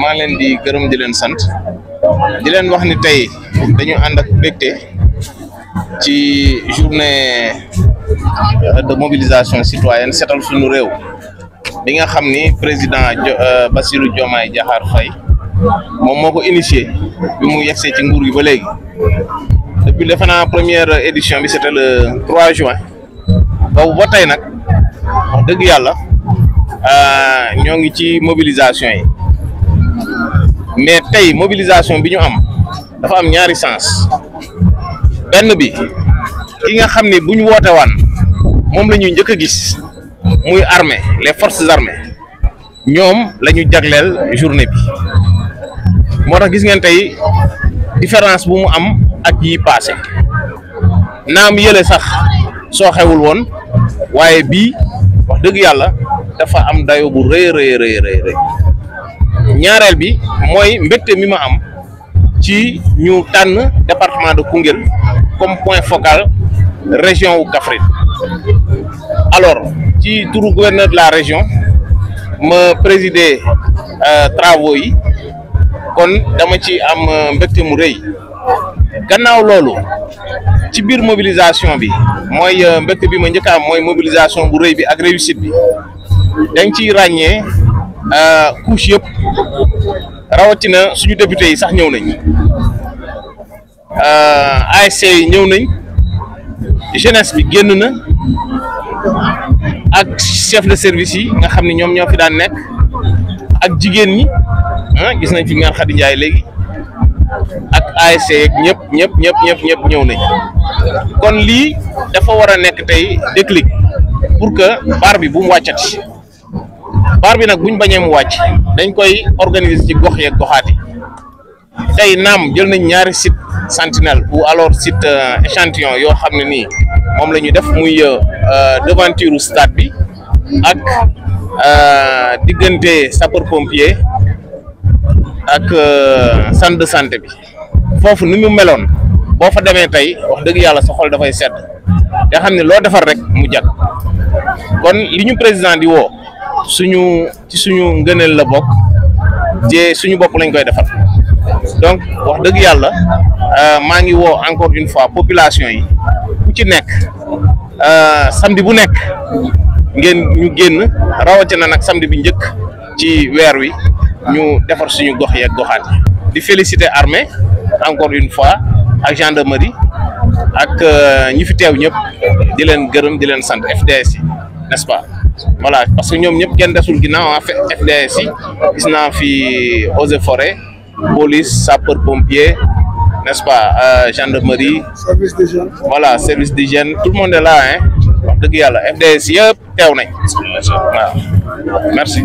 maa leen di gërëm di leen sant di leen wax ni tey dañu ànd ak mbégte ci journée de mobilisation citoyenne setal suñu réew bi nga xam ni président Bassirou Diomaye Diakhar Faye moom moo ko initié bi mu yegsee ci nguur gi ba léegi depuis defe naa première édition bi c'était le 3 juin boobu ba tey nag wax dëgg yàlla ñoo ngi ci mobilisation yi mais tey mobilisation bi ñu am dafa am ñaari sens benn bi ki nga xam ni bu ñu woote waan moom la ñuy njëkk a gis muy armée les forces armées ñoom la ñu jagleel journée bi moo tax gis ngeen tey différence bu mu am ak yi passé naam yële sax soo xewul woon waaye bii wax dëgg yàlla dafa am dayo bu rëy ñaareel bi mooy mbégte mi ma am ci ñu tànn département de Koungheul comme point focal région wu Kaffrine alors ci turu gouverneur de la région ma présider travaux yi kon dama ci am mbégte mu rëy gannaaw loolu ci biir mobilisation bi mooy mbégte bi ma njëkk am mooy mobilisation bu rëy bi ak réussite bi dañ ciy ràññee couche yëpp rawatina suñu député yi sax ñëw nañ ASC yi ñëw nañ jeunesse bi génn na ak chef de service yi nga xam ne ñoom ñoo fi daan nekk ak jigéen ñi gis nañ fi Mère Khady Ndiaye léegi ak ASC yeeg ñëpp ñëw nañ kon lii dafa war a nekk tey déclic pour que bar bi bu mu wàccati bar bi nag buñ bañee mu wàcc dañ koy organiser ci gox yeeg goxaati tey naam jël nañ ñaari site sentinelle ou alors site échantillon yoo xam ne nii moom la ñu def muy devanture stade bi ak diggante sapeur pompier ak centre de santé bi foofu ni mu meloon boo fa demee tey wax dëgg yàlla sa xol dafay sedd te xam ne loo defar rek mu jag kon li ñu président di woo ci suñu ngëneel la bokk te suñu bopp lañ koy defar donc wax dëgg yàlla maa ngi woo encore une fois population yi ku ci nekk samedi bu nekk ngeen ñu génn rawatina nag samedi bi njëkk ci weer wi ñu defar suñu gox yeeg goxaat yi di féliciter armée encore une fois ak gendarmerie ak ñi fi teew ñëpp di leen gërëm di leen sant FDS yi n'est-ce pas voilà parce que ñoom ñëpp kenn desul ginnaaw FDS yi gis naa fi eaux et forêt police sapeur pompier n'est-ce pas gendarmerie service d'hygiène voilà service d'hygiène tout le monde est là wax dëgg yàlla FDS yëpp teew nañ waaw merci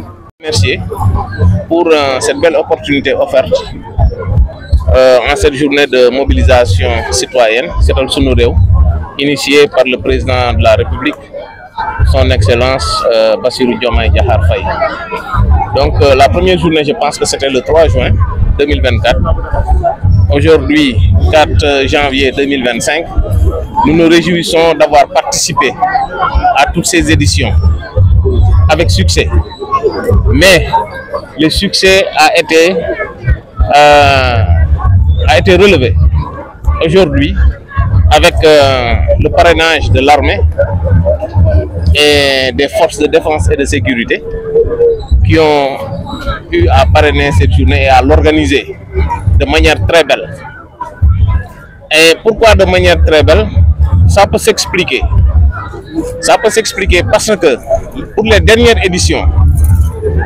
pour cette belle opportunité offerte en cette journée de mobilisation citoyenne setal sunu réew initiée par le président de la République son excellence Bassirou Diomaye Diakhar Faye. Donc la première journée, je pense que c'était le 3 juin 2024. Aujourd'hui, 4 janvier 2025, nous nous réjouissons d'avoir participé à toutes ces éditions avec succès. Mais le succès a été relevé aujourd'hui avec le parrainage de l'armée et des forces de défense et de sécurité qui ont eu à parrainer cette journée et à l'organiser de manière très belle. Et pourquoi de manière très belle? Ça peut s'expliquer. Ça peut s'expliquer parce que pour les dernières éditions,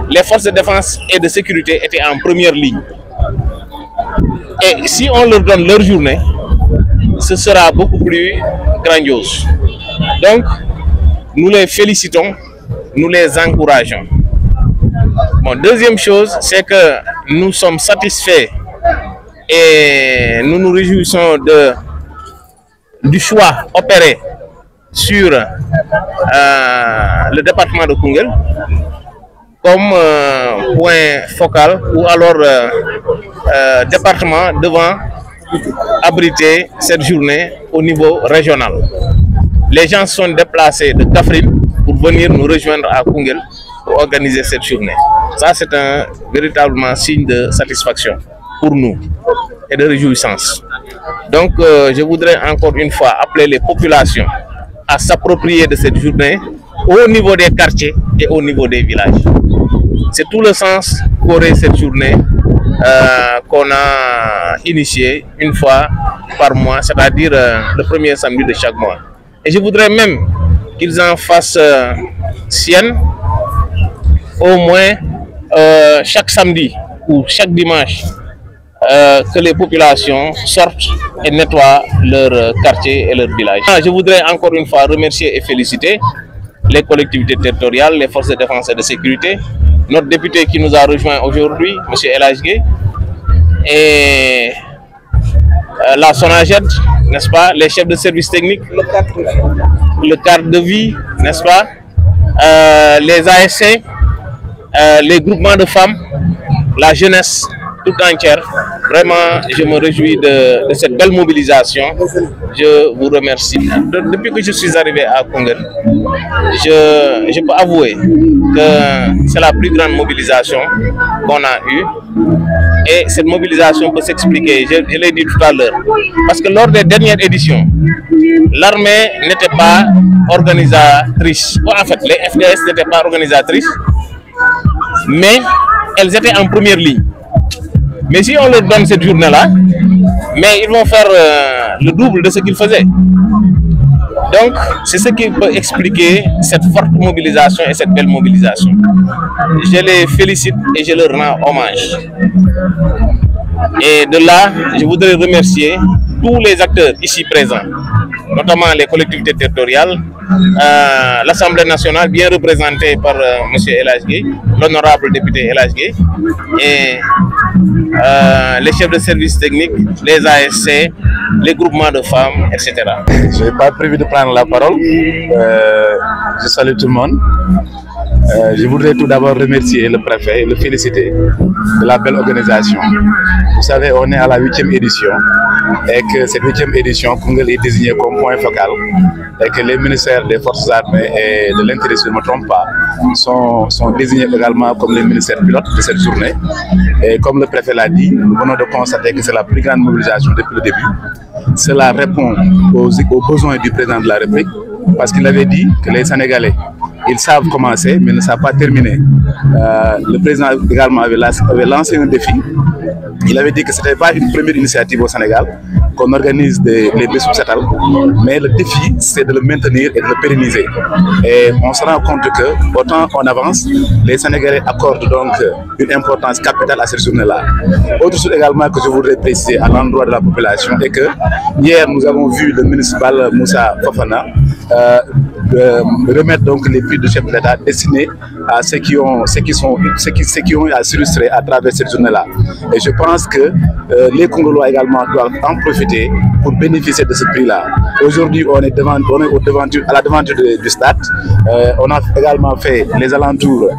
les forces de défense et de sécurité étaient en première ligne. Et si on leur donne leur journée, ce sera beaucoup plus grandiose. Donc, nous les félicitons, nous les encourageons. Bon, deuxième chose, c'est que nous sommes satisfaits et nous nous réjouissons du choix opéré sur le département de Koungheul comme point focal ou alors département devant abriter cette journée au niveau régional. Les gens sont déplacés de Kaffrine pour venir nous rejoindre à Koungheul pour organiser cette journée. Ça, c'est un véritablement signe de satisfaction pour nous et de réjouissance. Donc, je voudrais encore une fois appeler les populations à s'approprier de cette journée au niveau des quartiers et au niveau des villages. C'est tout le sens qu'aurait cette journée qu'on a initiée une fois par mois, c'est-à-dire le premier samedi de chaque mois. Et je voudrais même qu'ils en fassent sienne au moins chaque samedi ou chaque dimanche, que les populations sortent et nettoient leur quartier et leur village. Je voudrais encore une fois remercier et féliciter les collectivités territoriales, les forces de défense et de sécurité, notre député qui nous a rejoint aujourd'hui, M. El Hadj Gueye, et la SONAGED, n'est-ce pas, les chefs de service technique, le cadre de vie, n'est-ce pas, les ASC, les groupements de femmes, la jeunesse tout entière. Vraiment, je me réjouis de cette belle mobilisation. Je vous remercie. Depuis que je suis arrivé à Koungheul, je peux avouer que c'est la plus grande mobilisation qu'on a eue. Et cette mobilisation peut s'expliquer, je l'ai dit tout à l'heure, parce que lors des dernières éditions, l'armée n'était pas organisatrice. En fait, les FDS n'étaient pas organisatrices, mais elles étaient en première ligne. Mais si on leur donne cette journée-là, mais ils vont faire le double de ce qu'ils faisaient. Donc, c'est ce qui peut expliquer cette forte mobilisation et cette belle mobilisation. Je les félicite et je leur rends hommage. Et de là, je voudrais remercier tous les acteurs ici présents, notamment les collectivités territoriales, l'Assemblée nationale bien représentée par M. El Hadj Gueye, l'honorable député El Hadj Gueye, et les chefs de service technique, les ASC, les groupements de femmes, etc. Je n'ai pas prévu de prendre la parole. Je salue tout le monde. Je voudrais tout d'abord remercier le préfet et le féliciter de la belle organisation. Vous savez, on est à la 8e édition et que cette 8e édition, Koungheul est désignée comme point focal et que les ministères des forces armées et de l'intérieur, si je ne me trompe pas, sont désignés également comme les ministères pilotes de cette journée. Et comme le préfet l'a dit, nous venons de constater que c'est la plus grande mobilisation depuis le début. Cela répond aux besoins du président de la République parce qu'il avait dit que les Sénégalais, ils savent commencer, mais ne savent pas terminer. Le président également avait lancé un défi. Il avait dit que ce n'était pas une première initiative au Sénégal qu'on organise les Bessou Setal, mais le défi, c'est de le maintenir et de le pérenniser. Et on se rend compte que, autant on avance, les Sénégalais accordent donc une importance capitale à cette journée-là. Autre chose également que je voudrais préciser à l'endroit de la population est que hier, nous avons vu le ministre Balla Moussa Fofana remettre donc les prix de chef de l'État destinés à ceux qui ont à s'illustrer à travers cette journée-là. Et je pense que les Congolais également doivent en profiter pour bénéficier de ce prix-là. Aujourd'hui, on est à la devanture du stade. On a également fait les alentours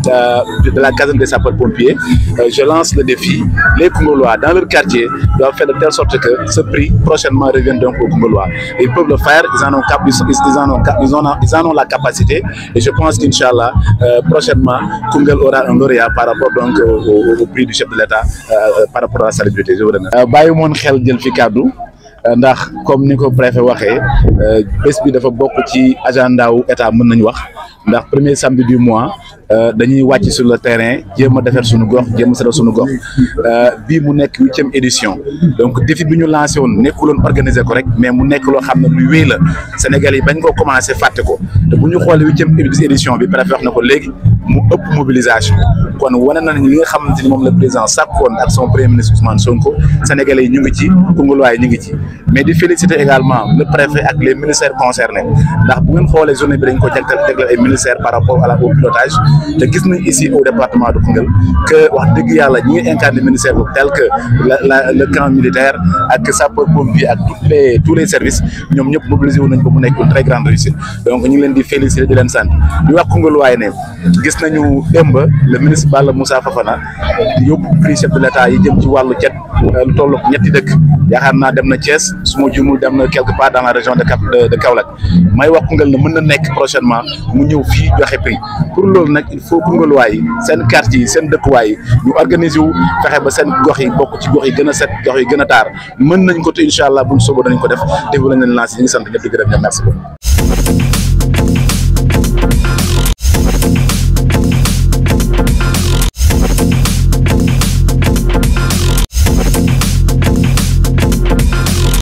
de la caserne des sapeurs-pompiers. Je lance le défi. Les Congolais, dans leur quartier, doivent faire de telle sorte que ce prix prochainement revienne donc aux Congolais. Ils peuvent le faire, ils en ont la capacité. Et je pense qu'Inch'Allah, prochainement, Koungheul aura un lauréat par rapport donc au prix du chef de l'État, par rapport à la salubrité. Je vous remercie. Ndax comme ni ko préfet waxee bés bi dafa bokk ci agenda wu état mën nañu wax ndax premier samedi du mois dañuy wàcc sur le terrain jéem a defar suñu gox jéem a setal suñu gox bii mu nekk 8e édition donc défi bi ñu lancé woon nekkuloon organiser ko rek mais mu nekk loo xam ne luy wéy la Sénégal yi bañ ko commencé fàtte ko te bu ñu xoolee 8e édition bi préfet wax na ko léegi mu ëpp mobilisation kon wane nañ li nga xamante ni moom le président sàkkoon ak son premier ministre Ousmane Sonko Sénégalais yi ñu ngi ci Koungheulais yi ñu ngi ci mais di féliciter également le préfet ak les ministères concernés ndax bu ngeen xoolee journée bi dañ ko jagleel ay ministères par rapport au pilotage te gis nañ ici au département de Koungheul que wax dëgg yàlla ñi ngi incarné ministère boobu tel que le camp militaire ak sapeurs-pompiers ak tous les services ñoom ñëpp mobilisé wu nañ ko mu nekk une très grande réussite donc ñu ngi leen di féliciter di leen sant di wax Koungheulais ne gis nañu démb le ministre Balla Moussa Fofana yóbbu prix chef de l'État yi jëm ci wàllu cet lu tollook ñetti dëkk yaakaar naa dem na Thiès su ma juumul dem na quelque part dans la région de Kaolack may wax Koungheul ne mën na nekk prochainement mu ñëw fii joxe prix pour loolu nag il faut Koungheul waay seen quartier yi seen dëkkuwaay ñu organiser wu fexe ba seen gox yi bokk ci gox yi gën a set gox yi gën a taar mën nañ ko te incha allah buñ soobee danañ ko def lañ leen lancé ñu ngi sant ñëpp di gërëm ñoom merci beaucoup.